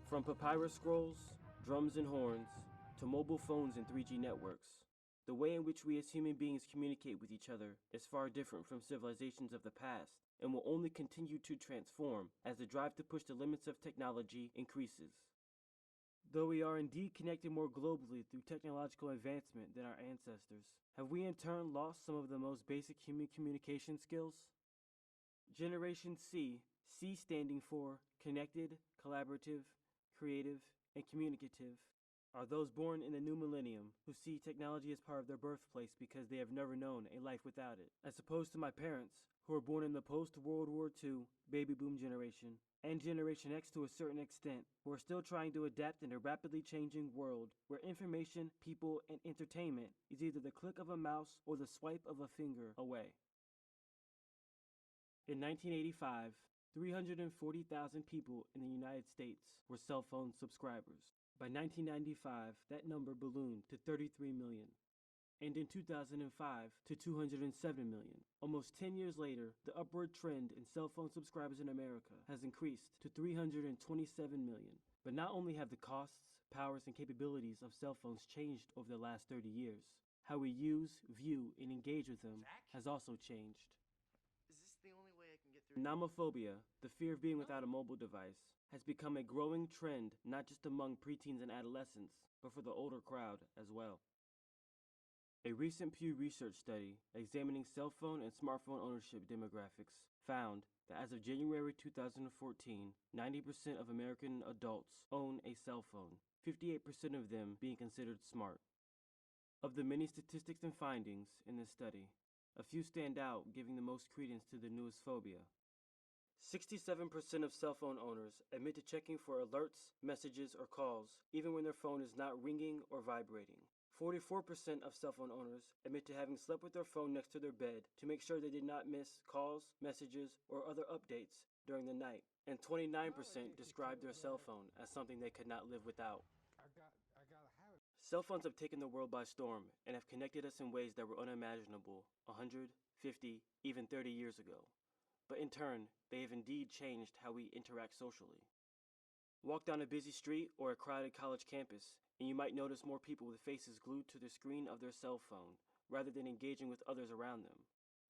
From papyrus scrolls, drums and horns, to mobile phones and 3G networks, the way in which we as human beings communicate with each other is far different from civilizations of the past and will only continue to transform as the drive to push the limits of technology increases. Though we are indeed connected more globally through technological advancement than our ancestors, have we in turn lost some of the most basic human communication skills? Generation C, C standing for connected, collaborative, creative, and communicative, are those born in the new millennium who see technology as part of their birthplace because they have never known a life without it, as opposed to my parents, who were born in the post-World War II baby boom generation, and Generation X to a certain extent, who are still trying to adapt in a rapidly changing world where information, people, and entertainment is either the click of a mouse or the swipe of a finger away. In 1985, 340,000 people in the United States were cell phone subscribers. By 1995, that number ballooned to 33 million. And in 2005 to 207 million. Almost 10 years later, the upward trend in cell phone subscribers in America has increased to 327 million. But not only have the costs, powers, and capabilities of cell phones changed over the last 30 years, how we use, view, and engage with them has also changed. Is this the only way I can get through? Nomophobia, the fear of being without a mobile device, has become a growing trend not just among preteens and adolescents, but for the older crowd as well. A recent Pew Research study examining cell phone and smartphone ownership demographics found that as of January 2014, 90% of American adults own a cell phone, 58% of them being considered smart. Of the many statistics and findings in this study, a few stand out, giving the most credence to the newest phobia. 67% of cell phone owners admit to checking for alerts, messages, or calls, even when their phone is not ringing or vibrating. 44% of cell phone owners admit to having slept with their phone next to their bed to make sure they did not miss calls, messages, or other updates during the night. And 29% describe their cell phone as something they could not live without. Cell phones have taken the world by storm and have connected us in ways that were unimaginable 100, 50, even 30 years ago. But in turn, they have indeed changed how we interact socially. Walk down a busy street or a crowded college campus, and you might notice more people with faces glued to the screen of their cell phone, rather than engaging with others around them.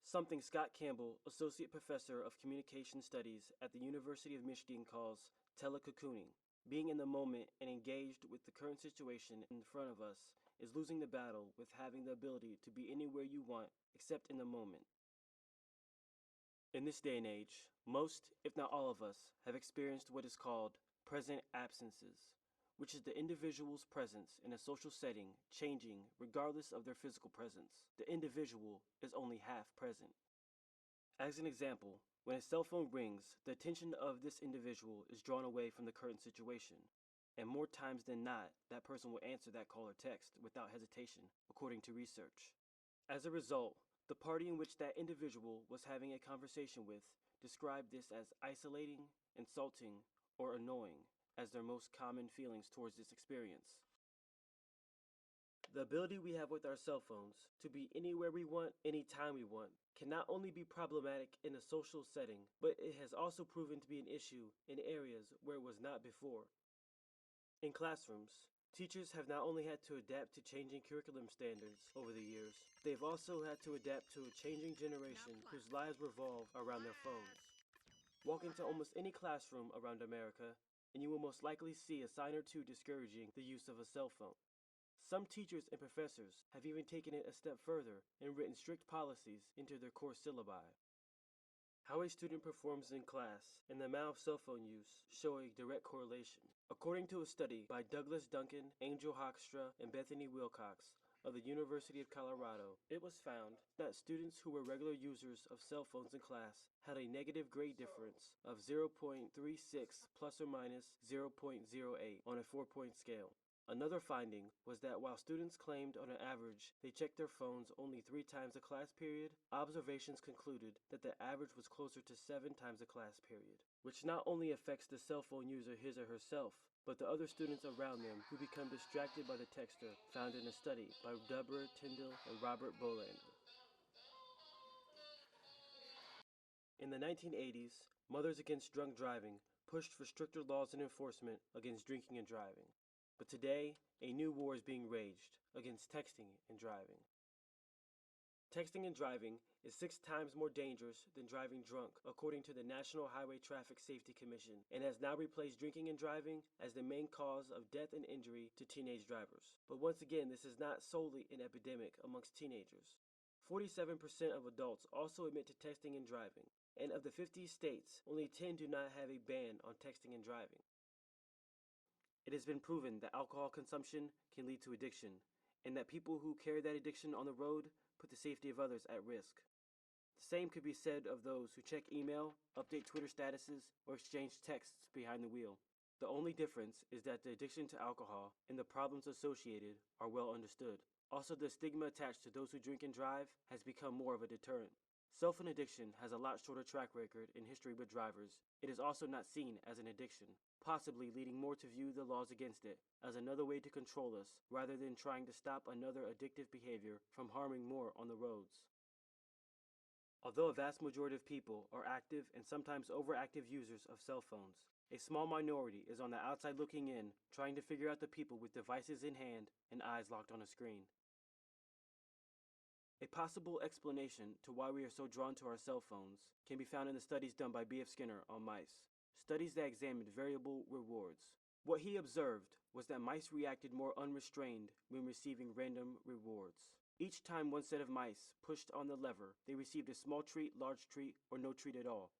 Something Scott Campbell, Associate Professor of Communication Studies at the University of Michigan, calls telecocooning. Being in the moment and engaged with the current situation in front of us is losing the battle with having the ability to be anywhere you want, except in the moment. In this day and age, most, if not all of us, have experienced what is called present absences, which is the individual's presence in a social setting changing regardless of their physical presence. The individual is only half present. As an example, when a cell phone rings, the attention of this individual is drawn away from the current situation, and more times than not, that person will answer that call or text without hesitation, according to research. As a result, the party in which that individual was having a conversation with described this as isolating, insulting, or annoying as their most common feelings towards this experience. The ability we have with our cell phones to be anywhere we want, anytime we want, can not only be problematic in a social setting, but it has also proven to be an issue in areas where it was not before. In classrooms, teachers have not only had to adapt to changing curriculum standards over the years, they've also had to adapt to a changing generation whose lives revolve around their phones. Walk into almost any classroom around America, and you will most likely see a sign or two discouraging the use of a cell phone. Some teachers and professors have even taken it a step further and written strict policies into their course syllabi. How a student performs in class and the amount of cell phone use show a direct correlation. According to a study by Douglas Duncan, Angel Hoekstra, and Bethany Wilcox of the University of Colorado, it was found that students who were regular users of cell phones in class had a negative grade difference of 0.36 plus or minus 0.08 on a 4-point scale. Another finding was that while students claimed on an average they checked their phones only 3 times a class period, observations concluded that the average was closer to 7 times a class period, which not only affects the cell phone user his or herself, but the other students around them who become distracted by the texter, found in a study by Deborah Tyndall and Robert Bolander. In the 1980s, Mothers Against Drunk Driving pushed for stricter laws and enforcement against drinking and driving. But today, a new war is being waged against texting and driving. Texting and driving is 6 times more dangerous than driving drunk, according to the National Highway Traffic Safety Commission, and has now replaced drinking and driving as the main cause of death and injury to teenage drivers. But once again, this is not solely an epidemic amongst teenagers. 47% of adults also admit to texting and driving, and of the 50 states, only 10 do not have a ban on texting and driving. It has been proven that alcohol consumption can lead to addiction, and that people who carry that addiction on the road put the safety of others at risk. The same could be said of those who check email, update Twitter statuses, or exchange texts behind the wheel. The only difference is that the addiction to alcohol and the problems associated are well understood. Also, the stigma attached to those who drink and drive has become more of a deterrent. Cell-phone addiction has a lot shorter track record in history with drivers. It is also not seen as an addiction, possibly leading more to view the laws against it as another way to control us rather than trying to stop another addictive behavior from harming more on the roads. Although a vast majority of people are active and sometimes overactive users of cell phones, a small minority is on the outside looking in, trying to figure out the people with devices in hand and eyes locked on a screen. A possible explanation to why we are so drawn to our cell phones can be found in the studies done by B.F. Skinner on mice, studies that examined variable rewards. What he observed was that mice reacted more unrestrained when receiving random rewards. Each time one set of mice pushed on the lever, they received a small treat, large treat, or no treat at all.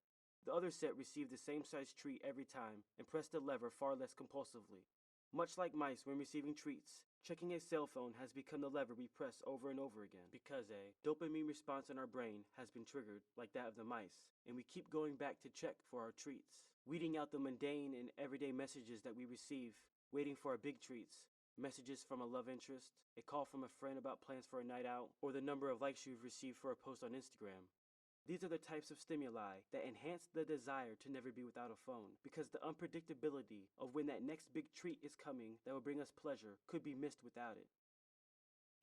The other set received the same size treat every time and pressed the lever far less compulsively. Much like mice when receiving treats, checking a cell phone has become the lever we press over and over again because a dopamine response in our brain has been triggered like that of the mice, and we keep going back to check for our treats, weeding out the mundane and everyday messages that we receive, waiting for our big treats, messages from a love interest, a call from a friend about plans for a night out, or the number of likes you've received for a post on Instagram. These are the types of stimuli that enhance the desire to never be without a phone, because the unpredictability of when that next big treat is coming that will bring us pleasure could be missed without it.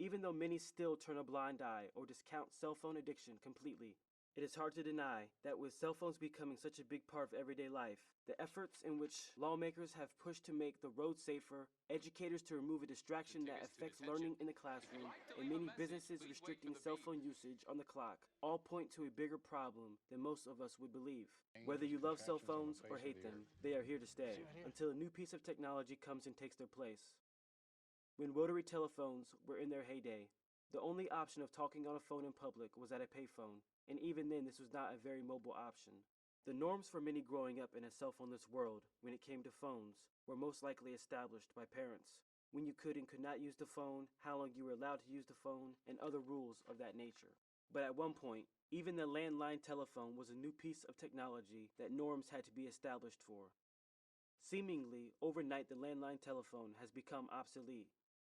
Even though many still turn a blind eye or discount cell phone addiction completely, it is hard to deny that with cell phones becoming such a big part of everyday life, the efforts in which lawmakers have pushed to make the road safer, educators to remove a distraction that affects learning in the classroom, and many businesses restricting cell phone usage on the clock, all point to a bigger problem than most of us would believe. Whether you love cell phones or hate them, they are here to stay, until a new piece of technology comes and takes their place. When rotary telephones were in their heyday, the only option of talking on a phone in public was at a payphone, and even then this was not a very mobile option. The norms for many growing up in a cell phoneless world, when it came to phones, were most likely established by parents. When you could and could not use the phone, how long you were allowed to use the phone, and other rules of that nature. But at one point, even the landline telephone was a new piece of technology that norms had to be established for. Seemingly, overnight the landline telephone has become obsolete,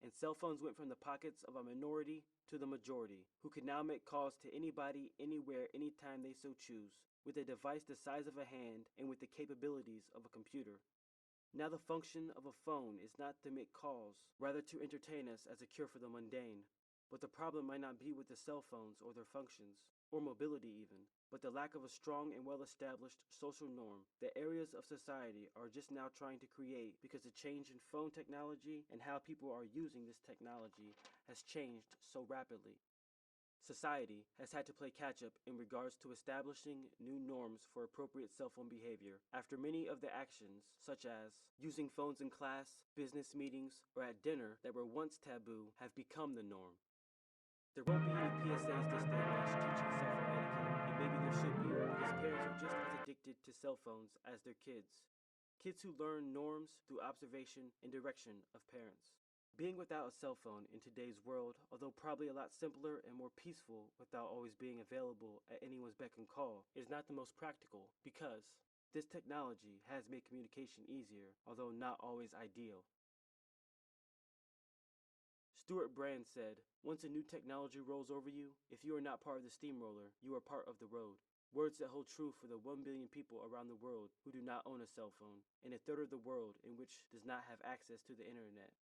and cell phones went from the pockets of a minority to the majority, who could now make calls to anybody, anywhere, anytime they so choose, with a device the size of a hand and with the capabilities of a computer. Now the function of a phone is not to make calls, rather to entertain us as a cure for the mundane. But the problem might not be with the cell phones or their functions, or mobility even, but the lack of a strong and well-established social norm that areas of society are just now trying to create because the change in phone technology and how people are using this technology has changed so rapidly. Society has had to play catch-up in regards to establishing new norms for appropriate cell phone behavior after many of the actions, such as using phones in class, business meetings, or at dinner that were once taboo, have become the norm. There won't be any PSAs this day and age teaching cell phone etiquette, and maybe there should be, because parents are just as addicted to cell phones as their kids. Kids who learn norms through observation and direction of parents. Being without a cell phone in today's world, although probably a lot simpler and more peaceful without always being available at anyone's beck and call, is not the most practical because this technology has made communication easier, although not always ideal. Stuart Brand said, "Once a new technology rolls over you, if you are not part of the steamroller, you are part of the road." Words that hold true for the 1 billion people around the world who do not own a cell phone, and a third of the world in which does not have access to the internet.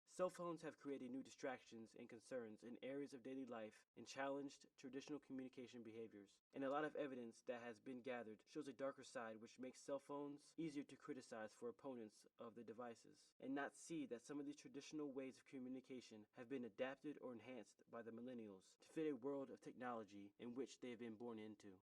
Cell phones have created new distractions and concerns in areas of daily life and challenged traditional communication behaviors. And a lot of evidence that has been gathered shows a darker side which makes cell phones easier to criticize for opponents of the devices and not see that some of these traditional ways of communication have been adapted or enhanced by the millennials to fit a world of technology in which they have been born into.